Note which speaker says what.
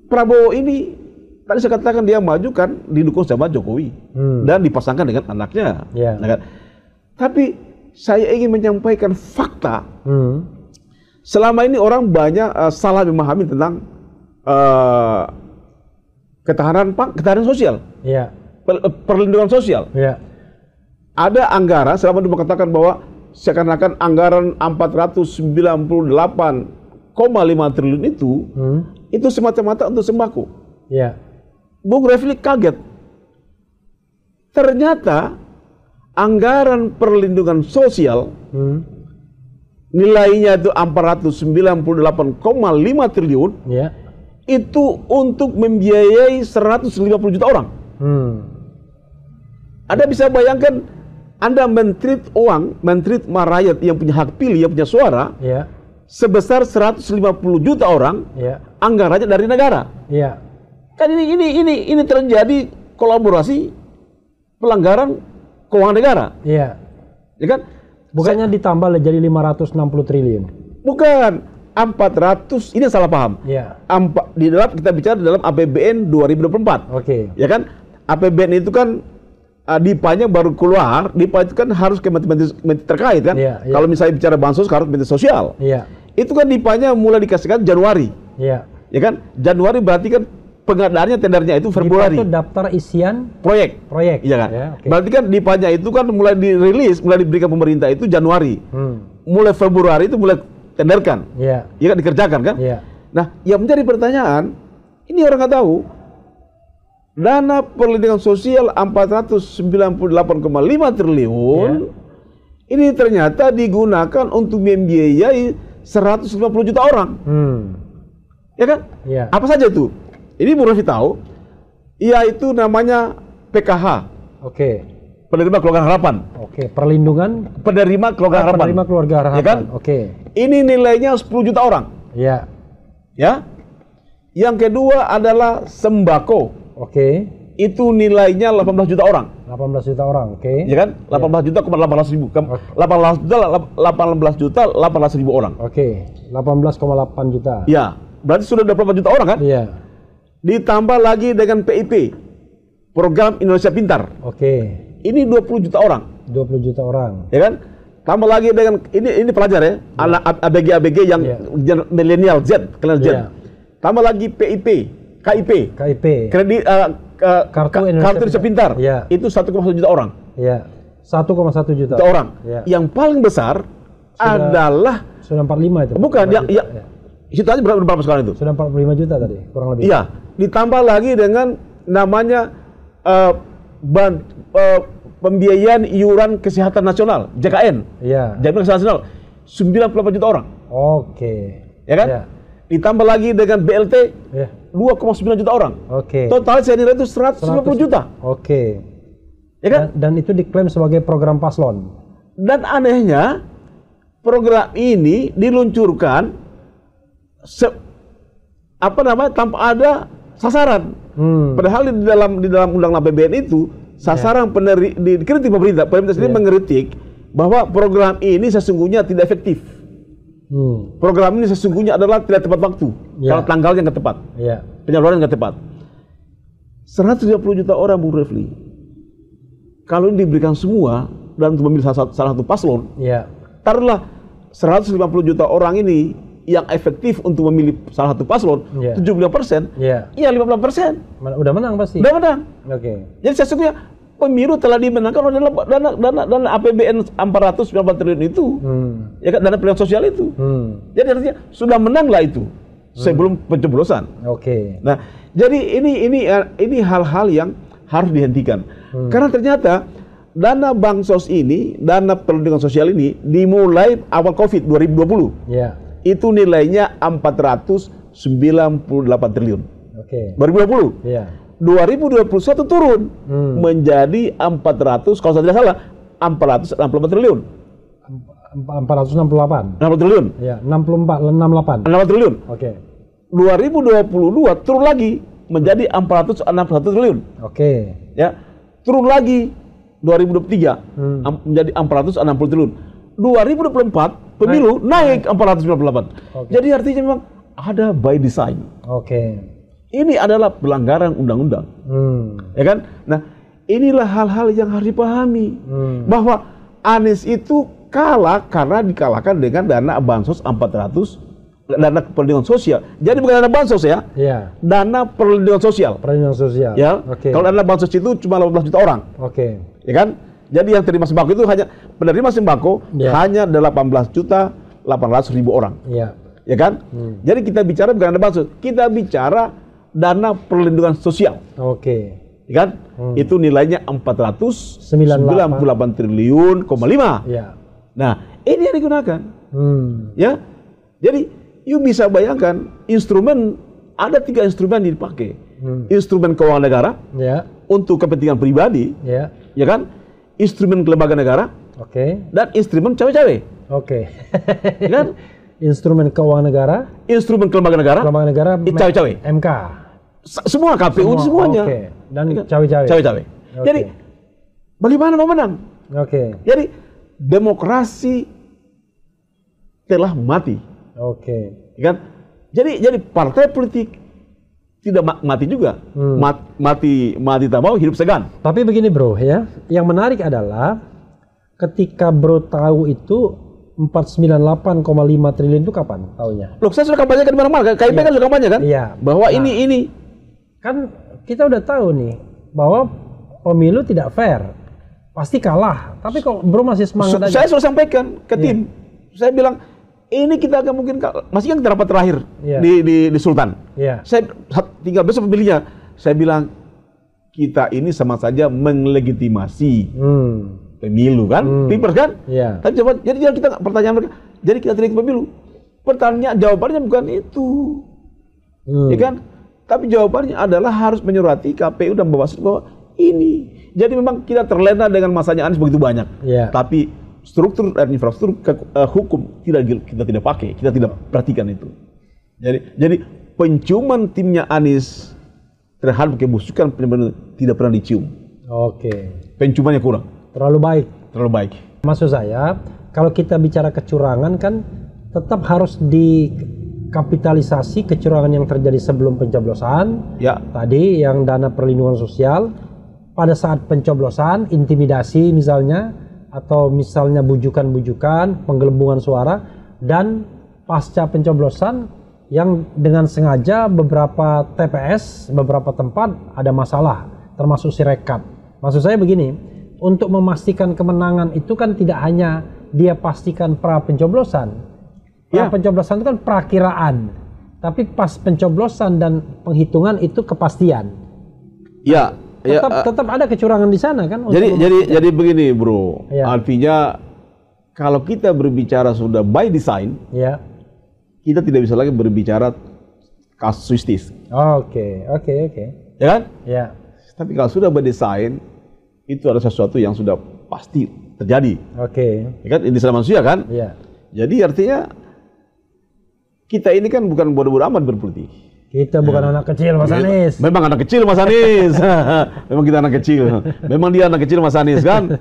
Speaker 1: Prabowo ini tadi saya katakan dia maju kan didukung sama Jokowi dan dipasangkan dengan anaknya. Tapi saya ingin menyampaikan fakta. Selama ini orang banyak salah memahami tentang ketahanan sosial, perlindungan sosial. Ada anggaran, selama itu mengatakan bahwa seakan-akan anggaran 498,5 triliun itu semata-mata untuk sembako. Bung Refli kaget. Ternyata anggaran perlindungan sosial nilainya itu 498,5 triliun itu untuk membiayai 150 juta orang. Anda bisa bayangkan Anda men-treat rakyat yang punya hak pilih, yang punya suara sebesar 150 juta orang, anggarannya dari negara. Kan ini terjadi kolaborasi pelanggaran keuangan negara. Ya kan?
Speaker 2: Bukannya ditambah jadi 560 triliun.
Speaker 1: Bukan. 400, ini salah paham. Di dalam kita bicara dalam APBN 2024. Ya kan? APBN itu kan DIPA-nya baru keluar, DIPA itu kan harus ke menteri terkait kan. Kalau misalnya bicara bansos harus menteri sosial. Itu kan DIPA-nya mulai dikasihkan Januari. Ya kan? Januari berarti kan pengadaannya tendernya itu Februari.
Speaker 2: Itu daftar isian
Speaker 1: proyek. Iya kan? Berarti kan DIPA-nya itu kan mulai dirilis, mulai diberikan pemerintah itu Januari. Mulai Februari itu mulai tenderkan. Iya kan, dikerjakan kan? Nah, yang menjadi pertanyaan, ini orang nggak tahu. Dana perlindungan sosial 498,5 triliun ini ternyata digunakan untuk membiayai 150 juta orang. Ya kan? Apa saja itu? Ini Bu Refli tahu, yaitu namanya PKH. Penerima Keluarga Harapan.
Speaker 2: Perlindungan
Speaker 1: penerima Keluarga Harapan.
Speaker 2: Penerima Keluarga Harapan.
Speaker 1: Ya kan? Ini nilainya 10 juta orang. Ya. Yang kedua adalah sembako. Itu nilainya 18 juta orang.
Speaker 2: 18 juta orang,
Speaker 1: Ya kan? 18 juta, 18 ribu. 18 juta 18 ribu orang.
Speaker 2: 18,8 juta.
Speaker 1: Ya, berarti sudah 28 juta orang kan? Ditambah lagi dengan PIP, Program Indonesia Pintar. Ini 20 juta orang.
Speaker 2: 20 juta orang.
Speaker 1: Ya kan? Tambah lagi dengan ini pelajar ya, anak ABG yang milenial Z, kenal Z. Tambah lagi PIP, KIP. Kredit Kartu Indonesia Pintar. Itu 1,1 juta orang.
Speaker 2: 1,1 juta
Speaker 1: orang. Yang paling besar adalah
Speaker 2: sudah 45 itu.
Speaker 1: Bukan, itu aja berapa sekarang itu?
Speaker 2: Sudah 45 juta tadi, kurang lebih.
Speaker 1: Iya, ditambah lagi dengan namanya pembiayaan iuran kesehatan nasional, JKN. Jaminan Kesehatan Nasional 98 juta orang. Ya kan? Ditambah lagi dengan BLT 2,9 juta orang. Totalnya saya nilai itu 150 juta. Ya kan?
Speaker 2: Dan itu diklaim sebagai program paslon.
Speaker 1: Dan anehnya program ini diluncurkan tanpa ada sasaran. Padahal di dalam undang APBN itu sasaran dikritik pemerintah sendiri mengkritik bahwa program ini sesungguhnya tidak efektif. Program ini sesungguhnya adalah tidak tepat waktu. Kalau tanggalnya nggak tepat, penyaluran nggak tepat. 130 juta orang, Bung Refli. Kalau ini diberikan semua dan untuk memilih salah satu paslon, taruhlah 150 juta orang ini yang efektif untuk memilih salah satu paslon, 75%, iya 50%.
Speaker 2: Udah menang pasti.
Speaker 1: Udah menang. Jadi sesungguhnya pemilu telah dimenangkan oleh dana APBN 498 triliun itu, ya kan, dana perlindungan sosial itu. Jadi artinya sudah menang lah itu sebelum pencoblosan. Nah, jadi ini hal-hal yang harus dihentikan. Karena ternyata dana bansos ini, dana perlindungan sosial ini dimulai awal Covid 2020. Itu nilainya 498 triliun. 2020. 2021 turun menjadi 400, kalau saya tidak salah 464 triliun.
Speaker 2: 468.
Speaker 1: 60 triliun.
Speaker 2: 68.
Speaker 1: 60 triliun. 2022 turun lagi menjadi 461 triliun. Ya. Turun lagi 2023 menjadi 460 triliun. 2024 pemilu naik 498. Jadi artinya memang ada by design. Ini adalah pelanggaran undang-undang. Ya kan? Nah, inilah hal-hal yang harus dipahami. Bahwa Anies itu kalah karena dikalahkan dengan dana bansos 400, dana perlindungan sosial. Jadi bukan dana bansos ya.
Speaker 2: Iya.
Speaker 1: Dana perlindungan sosial.
Speaker 2: Perlindungan sosial.
Speaker 1: Ya.
Speaker 2: Oke.
Speaker 1: Kalau dana bansos itu cuma 18 juta orang.
Speaker 2: Oke.
Speaker 1: Ya kan? Jadi yang terima sembako itu hanya penerima sembako hanya 18.800.000 orang.
Speaker 2: Iya.
Speaker 1: Ya kan? Jadi kita bicara bukan dana bansos, kita bicara dana perlindungan sosial.
Speaker 2: Oke.
Speaker 1: Ya kan? Itu nilainya 498 triliun, 5.
Speaker 2: Iya.
Speaker 1: Nah, ini yang digunakan. Ya. Jadi, you bisa bayangkan instrumen, ada 3 instrumen yang dipakai. Instrumen keuangan negara untuk kepentingan pribadi, ya kan? Instrumen kelembagaan negara, dan instrumen cawe-cawe. Ya kan?
Speaker 2: Instrumen keuangan negara,
Speaker 1: instrumen kelembagaan negara, cawe-cawe.
Speaker 2: MK.
Speaker 1: Semua KPU semuanya.
Speaker 2: Dan cawe-cawe.
Speaker 1: Jadi bagaimana mau menang? Jadi demokrasi telah mati. Kan? Jadi partai politik tidak mati juga. Mati tak mau, hidup segan.
Speaker 2: Tapi begini bro ya, yang menarik adalah ketika bro tahu itu 498,5 triliun itu kapan tahunya?
Speaker 1: Loh, saya sudah kampanyekan di mana-mana. KIP kan sudah kampanye kan?
Speaker 2: Iya.
Speaker 1: Bahwa ini.
Speaker 2: Kan kita udah tahu nih bahwa pemilu tidak fair. Pasti kalah. Tapi kok bro masih semangat aja?
Speaker 1: Saya sudah sampaikan ke tim. Saya bilang, ini kita akan mungkin, masih kan rapat terakhir di Sultan. Saya tinggal besok pemilihnya. Saya bilang, kita ini sama saja melegitimasi pemilu kan, Pilpres kan? Tapi coba, jadi kita pertanyaan mereka, jadi kita tidak pemilu. Jawabannya bukan itu, ya kan? Tapi jawabannya adalah harus menyurati KPU dan Bawaslu bahwa ini. Jadi memang kita terlena dengan masanya Anies begitu banyak. Tapi struktur dan infrastruktur hukum kita tidak pakai, kita tidak perhatikan itu. Jadi penciuman timnya Anies terhadap kebusukan penyelenggara tidak pernah dicium. Penciumannya kurang. Terlalu baik.
Speaker 2: Maksud saya, kalau kita bicara kecurangan kan tetap harus dikapitalisasi kecurangan yang terjadi sebelum pencoblosan. Tadi yang dana perlindungan sosial, pada saat pencoblosan, intimidasi misalnya, atau misalnya bujukan-bujukan, penggelembungan suara, dan pasca pencoblosan yang dengan sengaja beberapa TPS, beberapa tempat ada masalah, termasuk Sirekap. Maksud saya begini, untuk memastikan kemenangan itu kan tidak hanya dia pastikan pra pencoblosan. Pencoblosan itu kan prakiraan, tapi pas pencoblosan dan penghitungan itu kepastian. Tetap ada kecurangan di sana kan.
Speaker 1: Jadi begini bro, artinya kalau kita berbicara sudah by design, kita tidak bisa lagi berbicara kasuistis.
Speaker 2: Oke.
Speaker 1: Ya kan? Tapi kalau sudah by design, itu ada sesuatu yang sudah pasti terjadi. Ya kan? Ini selama manusia kan? Jadi artinya kita ini kan bukan bodoh-bodoh amat berpolitik.
Speaker 2: Kita bukan anak kecil Mas Anies.
Speaker 1: Memang anak kecil Mas Anies. Memang kita anak kecil. Memang dia anak kecil Mas Anies kan.